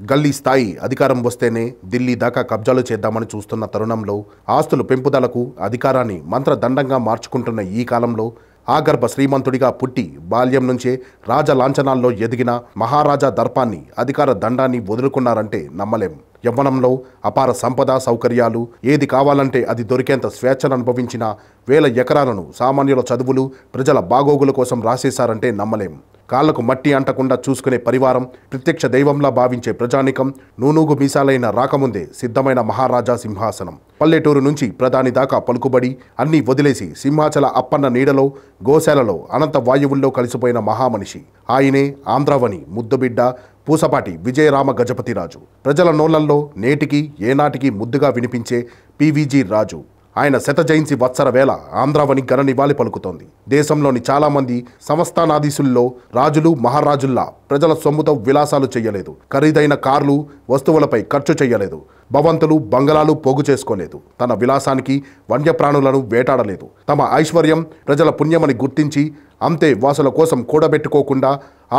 గల్లీ స్థాయి అధికారం వస్తేనే ఢిల్లీ దాకా కబ్జాలు చేద్దామని చూస్తున్న తరుణంలో ఆస్తులు పెంపుదలకు అధికారాన్ని మంత్రదండంగా మార్చుకుంటున్న ఈ కాలంలో ఆగర్భ శ్రీమంతుడిగా పుట్టి బాల్యం నుంచే రాజలాంఛనాల్లో ఎదిగిన మహారాజా దర్పాన్ని అధికార దండాన్ని వదులుకున్నారంటే నమ్మలేం. యవ్వనంలో అపార సంపద సౌకర్యాలు ఏది కావాలంటే అది దొరికేంత స్వేచ్ఛను అనుభవించిన వేల ఎకరాలను సామాన్యుల చదువులు ప్రజల బాగోగుల కోసం రాసేశారంటే నమ్మలేం. కాళ్లకు మట్టి అంటకుండా చూసుకునే పరివారం, ప్రత్యక్ష దైవంలా భావించే ప్రజానికం, నూనూగు మీసాలైన రాకముందే సిద్ధమైన మహారాజా సింహాసనం. పల్లెటూరు నుంచి ప్రధాని దాకా పలుకుబడి అన్నీ వదిలేసి సింహాచల అప్పన్న నీడలో గోశాలలో అనంత వాయువుల్లో కలిసిపోయిన మహామనిషి. ఆయనే ఆంధ్రావని ముద్దుబిడ్డ పూసపాటి విజయరామ గజపతిరాజు. ప్రజల నోళ్లల్లో నేటికి ఏనాటికి ముద్దుగా వినిపించే పీవీజీ రాజు. ఆయన శతజయంతి వత్సర వేళ ఆంధ్రావని ఘన నివాళి పలుకుతోంది. దేశంలోని చాలామంది సంస్థానాధీశుల్లో రాజులు మహారాజుల్లా ప్రజల సొమ్ముతో విలాసాలు చేయలేదు. ఖరీదైన కార్లు వస్తువులపై ఖర్చు చేయలేదు. భవంతులు బంగళాలు పోగు చేసుకోలేదు. తన విలాసానికి వన్యప్రాణులను వేటాడలేదు. తమ ఐశ్వర్యం ప్రజల పుణ్యమని గుర్తించి అంతే వాసుల కోసం కూడబెట్టుకోకుండా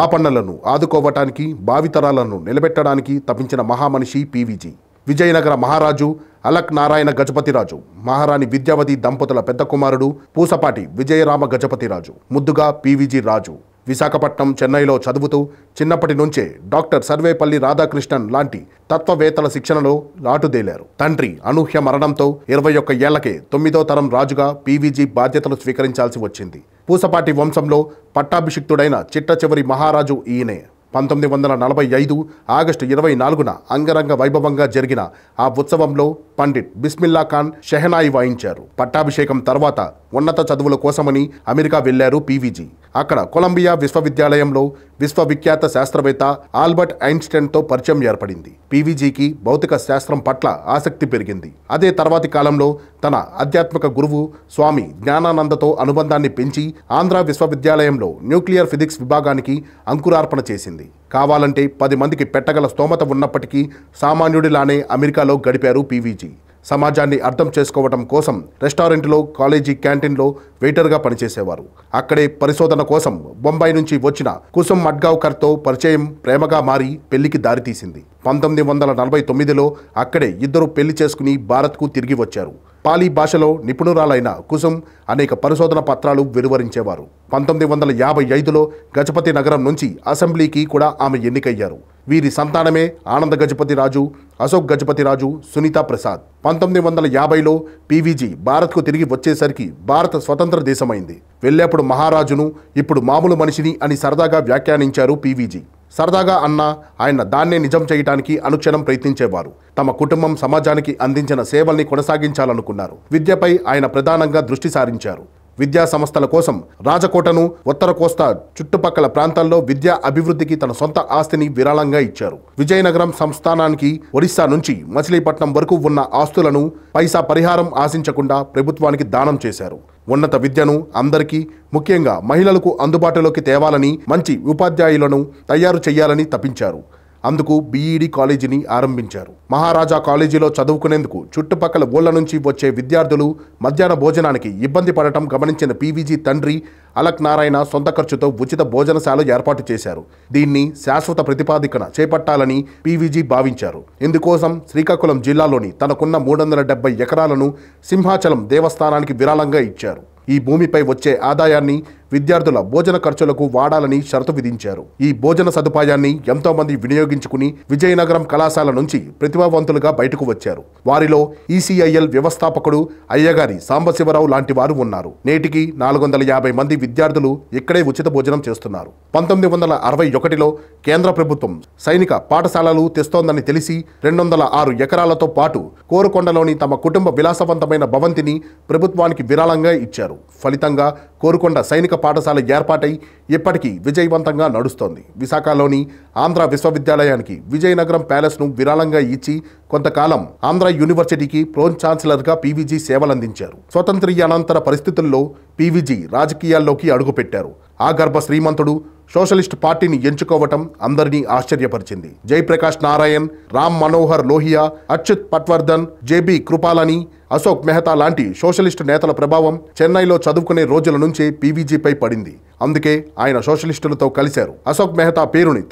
ఆపన్నలను ఆదుకోవటానికి భావితరాలను నిలబెట్టడానికి తప్పించిన మహామనిషి పీవీజీ. విజయనగర మహారాజు అలక్ నారాయణ గజపతిరాజు, మహారాణి విద్యావతి దంపతుల పెద్ద కుమారుడు పూసపాటి విజయరామ గజపతిరాజు, ముద్దుగా పీవీజీ రాజు. విశాఖపట్నం, చెన్నైలో చదువుతూ చిన్నప్పటి నుంచే డాక్టర్ సర్వేపల్లి రాధాకృష్ణన్ లాంటి తత్వవేత్తల శిక్షణలో లాటుదేలారు. తండ్రి అనూహ్య మరణంతో 21 ఏళ్లకే 9వ తరం రాజుగా పీవీజీ బాధ్యతలు స్వీకరించాల్సి వచ్చింది. పూసపాటి వంశంలో పట్టాభిషిక్తుడైన చిట్ట చివరి మహారాజు ఈయనే. 1945 ఆగస్టు 24న అంగరంగ వైభవంగా జరిగిన ఆ ఉత్సవంలో పండిట్ బిస్మిల్లా ఖాన్ షెహనాయి వాయించారు. పట్టాభిషేకం తర్వాత ఉన్నత చదువుల కోసమని అమెరికా వెళ్లారు పీవీజీ. అక్కడ కొలంబియా విశ్వవిద్యాలయంలో విశ్వవిఖ్యాత శాస్త్రవేత్త ఆల్బర్ట్ ఐన్స్టైన్తో పరిచయం ఏర్పడింది. పీవీజీకి భౌతిక శాస్త్రం పట్ల ఆసక్తి పెరిగింది. అదే తర్వాతి కాలంలో తన ఆధ్యాత్మిక గురువు స్వామి జ్ఞానానందతో అనుబంధాన్ని పెంచి ఆంధ్ర విశ్వవిద్యాలయంలో న్యూక్లియర్ ఫిజిక్స్ విభాగానికి అంకురార్పణ చేసింది. కావాలంటే 10 మందికి పెట్టగల స్తోమత ఉన్నప్పటికీ సామాన్యుడిలానే అమెరికాలో గడిపారు పీవీజీ. సమాజాన్ని అర్థం చేసుకోవడం కోసం రెస్టారెంట్లో, కాలేజీ క్యాంటీన్లో వెయిటర్గా పనిచేసేవారు. అక్కడే పరిశోధన కోసం బొంబాయి నుంచి వచ్చిన కుసుమ్ మడ్గావ్కర్తో పరిచయం ప్రేమగా మారి పెళ్లికి దారితీసింది. 1949లో అక్కడే ఇద్దరు పెళ్లి చేసుకుని భారత్కు తిరిగి వచ్చారు. పాలీ భాషలో నిపుణురాలైన కుసుమ్ అనేక పరిశోధన పత్రాలు వెలువరించేవారు. 1955లో గజపతి నగరం నుంచి అసెంబ్లీకి కూడా ఆమె ఎన్నికయ్యారు. వీరి సంతానమే ఆనంద గజపతిరాజు, అశోక్ గజపతిరాజు, సునీతా ప్రసాద్. 1950లో పీవీజీ భారత్కు తిరిగి వచ్చేసరికి భారత స్వతంత్ర దేశమైంది. వెళ్ళేప్పుడు మహారాజును, ఇప్పుడు మామూలు మనిషిని అని సరదాగా వ్యాఖ్యానించారు పీవీజీ. సరదాగా అన్నా ఆయన దాన్నే నిజం చేయటానికి అనుక్షణం ప్రయత్నించేవారు. తమ కుటుంబం సమాజానికి అందించిన సేవల్ని కొనసాగించాలనుకున్నారు. విద్యపై ఆయన ప్రధానంగా దృష్టి సారించారు. విద్యా సంస్థల కోసం రాజకోటను, ఉత్తర కోస్తా చుట్టుపక్కల ప్రాంతాల్లో విద్యా అభివృద్ధికి తన సొంత ఆస్తిని విరాళంగా ఇచ్చారు. విజయనగరం సంస్థానానికి ఒడిశా నుంచి మచిలీపట్నం వరకు ఉన్న ఆస్తులను పైసా పరిహారం ఆశించకుండా ప్రభుత్వానికి దానం చేశారు. ఉన్నత విద్యను అందరికీ, ముఖ్యంగా మహిళలకు అందుబాటులోకి తేవాలని, మంచి ఉపాధ్యాయులను తయారు చేయాలని తప్పించారు. అందుకు బీఈడీ కాలేజీని ఆరంభించారు. మహారాజా కాలేజీలో చదువుకునేందుకు చుట్టుపక్కల ఊళ్ళ నుంచి వచ్చే విద్యార్థులు మధ్యాహ్న భోజనానికి ఇబ్బంది పడటం గమనించిన పీవీజీ తండ్రి అలక్ నారాయణ సొంత ఖర్చుతో ఉచిత భోజనశాల ఏర్పాటు చేశారు. దీన్ని శాశ్వత ప్రతిపాదికన చేపట్టాలని పీవీజీ భావించారు. ఇందుకోసం శ్రీకాకుళం జిల్లాలోని తనకున్న 370 ఎకరాలను సింహాచలం దేవస్థానానికి విరాళంగా ఇచ్చారు. ఈ భూమిపై వచ్చే ఆదాయాన్ని విద్యార్థుల భోజన ఖర్చులకు వాడాలని షరతు విధించారు. ఈ భోజన సదుపాయాన్ని ఎంతో మంది వినియోగించుకుని విజయనగరం కళాశాల నుంచి ప్రతిభావంతులుగా బయటకు వచ్చారు. వారిలో ఈసీఐఎల్ వ్యవస్థాపకుడు అయ్యగారి సాంబశివరావు లాంటి వారు ఉన్నారు. నేటికి 450 మంది విద్యార్థులు ఇక్కడే ఉచిత భోజనం చేస్తున్నారు. 1961లో కేంద్ర ప్రభుత్వం సైనిక పాఠశాలలు తెస్తోందని తెలిసి 206 ఎకరాలతో పాటు కోరుకొండలోని తమ కుటుంబ విలాసవంతమైన భవంతిని ప్రభుత్వానికి విరాళంగా ఇచ్చారు. ఫలితంగా కోరుకొండ సైనిక పాఠశాల ఏర్పాటై ఇప్పటికీ విజయవంతంగా నడుస్తోంది. విశాఖలోని ఆంధ్ర విశ్వవిద్యాలయానికి విజయనగరం ప్యాలెస్ను విరాళంగా ఇచ్చి కొంతకాలం ఆంధ్ర యూనివర్సిటీకి ప్రోన్ ఛాన్సలర్గా పీవీజీ సేవలందించారు. స్వతంత్ర్యానంతర పరిస్థితుల్లో పీవీజీ రాజకీయాల్లోకి అడుగుపెట్టారు. ఆగర్భ శ్రీమంతుడు సోషలిస్ట్ పార్టీని ఎంచుకోవటం అందరినీ ఆశ్చర్యపరిచింది. జయప్రకాష్ నారాయణ్, రామ్ మనోహర్ లోహియా, అచ్యుత్ పట్వర్ధన్, జేబీ కృపాలని, అశోక్ మెహతా లాంటి సోషలిస్టు నేతల ప్రభావం చెన్నైలో చదువుకునే రోజుల నుంచే పీవీజీపై పడింది. అందుకే ఆయన సోషలిస్టులతో కలిశారు. అశోక్ మెహతా పేరుని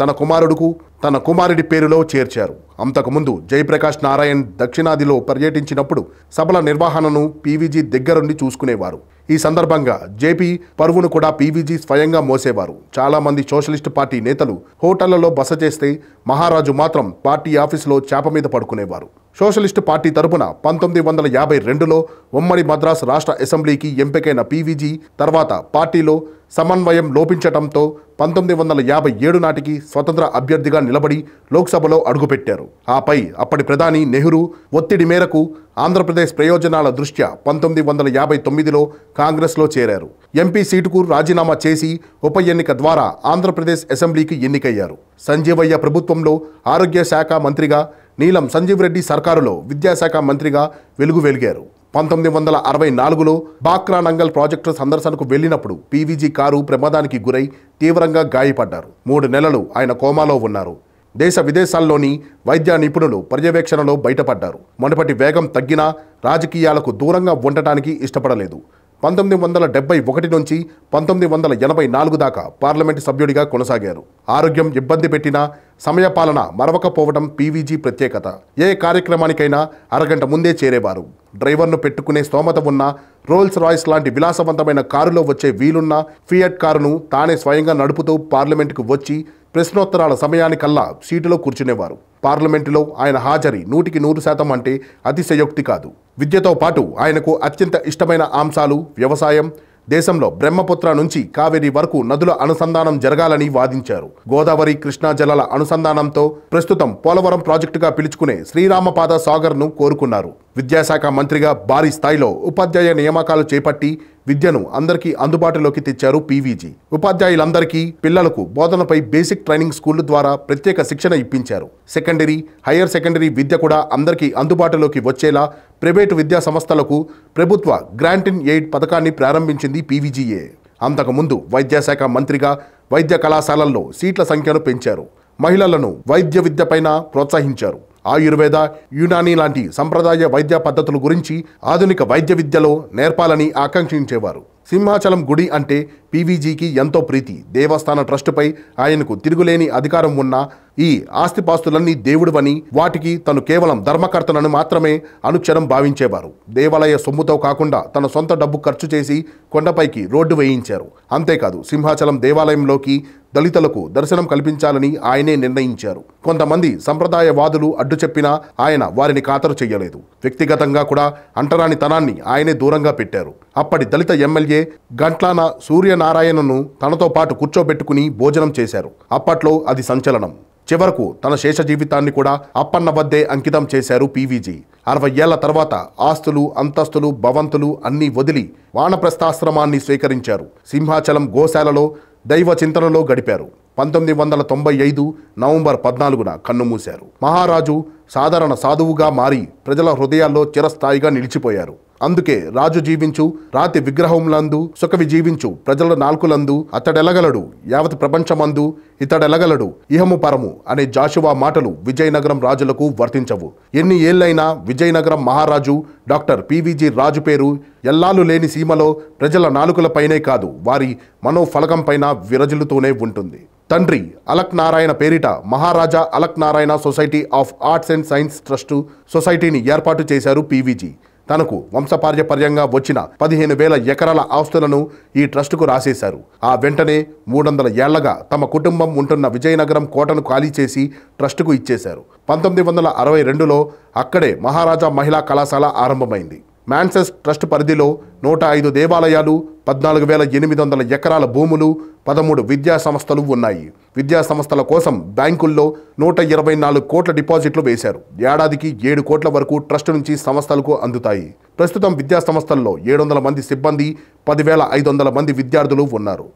తన కుమారుడి పేరులో చేర్చారు. అంతకుముందు జయప్రకాష్ నారాయణ్ దక్షిణాదిలో పర్యటించినప్పుడు సభల నిర్వహణను పీవీజీ దగ్గరుండి చూసుకునేవారు. ఈ సందర్భంగా జేపీ పరువును కూడా పీవీజీ స్వయంగా మోసేవారు. చాలా మంది సోషలిస్టు పార్టీ నేతలు హోటళ్లలో బస చేస్తే మహారాజు మాత్రం పార్టీ ఆఫీసులో చేప మీద పడుకునేవారు. సోషలిస్టు పార్టీ తరపున 1952లో ఉమ్మడి మద్రాసు రాష్ట్ర అసెంబ్లీకి ఎంపికైన పీవీజీ తర్వాత పార్టీలో సమన్వయం లోపించటంతో 1957 నాటికి స్వతంత్ర అభ్యర్థిగా నిలబడి లోక్సభలో అడుగుపెట్టారు. ఆపై అప్పటి ప్రధాని నెహ్రూ ఒత్తిడి మేరకు ఆంధ్రప్రదేశ్ ప్రయోజనాల దృష్ట్యా 1959లో కాంగ్రెస్లో చేరారు. ఎంపీ సీటుకు రాజీనామా చేసి ఉప ఎన్నిక ద్వారా ఆంధ్రప్రదేశ్ అసెంబ్లీకి ఎన్నికయ్యారు. సంజీవయ్య ప్రభుత్వంలో ఆరోగ్య శాఖ మంత్రిగా, నీలం సంజీవ్ రెడ్డి సర్కారులో విద్యాశాఖ మంత్రిగా వెలిగారు. 1964లో బాక్రా నంగల్ ప్రాజెక్టు సందర్శనకు వెళ్లినప్పుడు పీవీజీ కారు ప్రమాదానికి గురై తీవ్రంగా గాయపడ్డారు. 3 నెలలు ఆయన కోమాలో ఉన్నారు. దేశ విదేశాల్లోని వైద్య నిపుణులు పర్యవేక్షణలో బయటపడ్డారు. మునుపటి వేగం తగ్గినా రాజకీయాలకు దూరంగా ఉండటానికి ఇష్టపడలేదు. 1971 నుంచి 1984 దాకా పార్లమెంటు సభ్యుడిగా కొనసాగారు. ఆరోగ్యం ఇబ్బంది పెట్టినా సమయపాలన మరవకపోవడం పీవీజీ ప్రత్యేకత. ఏ కార్యక్రమానికైనా అరగంట ముందే చేరేవారు. డ్రైవర్ను పెట్టుకునే స్తోమత ఉన్న రోల్స్ రాయ్స్ లాంటి విలాసవంతమైన కారులో వచ్చే వీలున్న ఫియట్ కారును తానే స్వయంగా నడుపుతూ పార్లమెంటుకు వచ్చి ప్రశ్నోత్తరాల సమయానికల్లా సీటులో కూర్చునేవారు. పార్లమెంటులో ఆయన హాజరీ 100% అంటే అతిశయోక్తి కాదు. విద్యతో పాటు ఆయనకు అత్యంత ఇష్టమైన అంశాలు వ్యవసాయం. దేశంలో బ్రహ్మపుత్ర నుంచి కావేరీ వరకు నదుల అనుసంధానం జరగాలని వాదించారు. గోదావరి కృష్ణా జలాల అనుసంధానంతో ప్రస్తుతం పోలవరం ప్రాజెక్టుగా పిలుచుకునే శ్రీరామపాద సాగర్ను కోరుకున్నారు. విద్యాశాఖ మంత్రిగా భారీ స్థాయిలో ఉపాధ్యాయ నియామకాలు చేపట్టి విద్యను అందరికీ అందుబాటులోకి తెచ్చారు పీవీజీ. ఉపాధ్యాయులందరికీ పిల్లలకు బోధనపై బేసిక్ ట్రైనింగ్ స్కూళ్ల ద్వారా ప్రత్యేక శిక్షణ ఇప్పించారు. సెకండరీ, హయ్యర్ సెకండరీ విద్య కూడా అందరికీ అందుబాటులోకి వచ్చేలా ప్రైవేటు విద్యా సంస్థలకు ప్రభుత్వ గ్రాంట్ ఇన్ ఎయిడ్ పథకాన్ని ప్రారంభించింది పీవీజీయే. అంతకుముందు వైద్యాశాఖ మంత్రిగా వైద్య కళాశాలల్లో సీట్ల సంఖ్యను పెంచారు. మహిళలను వైద్య విద్యపైన ప్రోత్సహించారు. ఆయుర్వేద, యునానీ లాంటి సంప్రదాయ వైద్య పద్ధతుల గురించి ఆధునిక వైద్య విద్యలో నేర్పాలని ఆకాంక్షించేవారు. సింహాచలం గుడి అంటే పీవీజీకి ఎంతో ప్రీతి. దేవస్థాన ట్రస్టుపై ఆయనకు తిరుగులేని అధికారం ఉన్నా ఈ ఆస్తిపాస్తులన్నీ దేవుడివని, వాటికి తను కేవలం ధర్మకర్తనని మాత్రమే అనుక్షణం భావించేవారు. దేవాలయ సొమ్ముతో కాకుండా తన సొంత డబ్బు ఖర్చు చేసి కొండపైకి రోడ్డు వేయించారు. అంతేకాదు సింహాచలం దేవాలయంలోకి దళితులకు దర్శనం కల్పించాలని ఆయనే నిర్ణయించారు. కొంతమంది సంప్రదాయవాదులు అడ్డు చెప్పినా ఆయన వారిని ఖాతరు చెయ్యలేదు. వ్యక్తిగతంగా కూడా అంటరానితనాన్ని ఆయనే దూరంగా పెట్టారు. అప్పటి దళిత ఎమ్మెల్యే గంట్లాన సూర్యనారాయణను తనతో పాటు కూర్చోబెట్టుకుని భోజనం చేశారు. అప్పట్లో అది సంచలనం. చివరకు తన శేష జీవితాన్ని కూడా అప్పన్న వద్దే అంకితం చేశారు పీవీజీ. 60 ఏళ్ల తర్వాత ఆస్తులు, అంతస్తులు, భవంతులు అన్నీ వదిలి వానప్రస్థాశ్రమాన్ని స్వీకరించారు. సింహాచలం గోశాలలో దైవ చింతనలో గడిపారు. 1995 నవంబర్ 14న కన్నుమూశారు. మహారాజు సాధారణ సాధువుగా మారి ప్రజల హృదయాల్లో చిరస్థాయిగా నిలిచిపోయారు. అందుకే రాజు జీవించు రాతి విగ్రహంలందు సుఖవి జీవించు ప్రజల నాల్కులందు అతడెలగలడు యావత్ ప్రపంచమందు ఇతడెలగలడు ఇహము పరము అనే జాషువా మాటలు విజయనగరం రాజులకు వర్తించవు. ఎన్ని ఏళ్లైనా విజయనగరం మహారాజు డాక్టర్ పీవీజీ రాజు పేరు ఎల్లాలు లేని సీమలో ప్రజల నాలుకలపైనే కాదు, వారి మనోఫలకం పైన విరజిల్లుతూనే ఉంటుంది. తండ్రి అలక్ నారాయణ పేరిట Maharaja Alak Narayan society of arts and science trust సొసైటీని ఏర్పాటు చేశారు పీవీజీ. తనకు వంశపార్యపర్యంగా వచ్చిన 15,000 ఎకరాల ఆస్తులను ఈ ట్రస్టుకు రాసేశారు. ఆ వెంటనే 300 ఏళ్లగా తమ కుటుంబం ఉంటున్న విజయనగరం కోటను ఖాళీ చేసి ట్రస్టుకు ఇచ్చేశారు. 1962లో అక్కడే మహారాజా మహిళా కళాశాల ఆరంభమైంది. మ్యాన్సెస్ ట్రస్ట్ పరిధిలో 105 దేవాలయాలు, 14,800 ఎకరాల భూములు, 13 విద్యా సంస్థలు ఉన్నాయి. విద్యా సంస్థల కోసం బ్యాంకుల్లో 124 కోట్ల డిపాజిట్లు వేశారు. ఏడాదికి 7 కోట్ల వరకు ట్రస్ట్ నుంచి సంస్థలకు అందుతాయి. ప్రస్తుతం విద్యా సంస్థల్లో 700 మంది సిబ్బంది, 10,500 మంది విద్యార్థులు ఉన్నారు.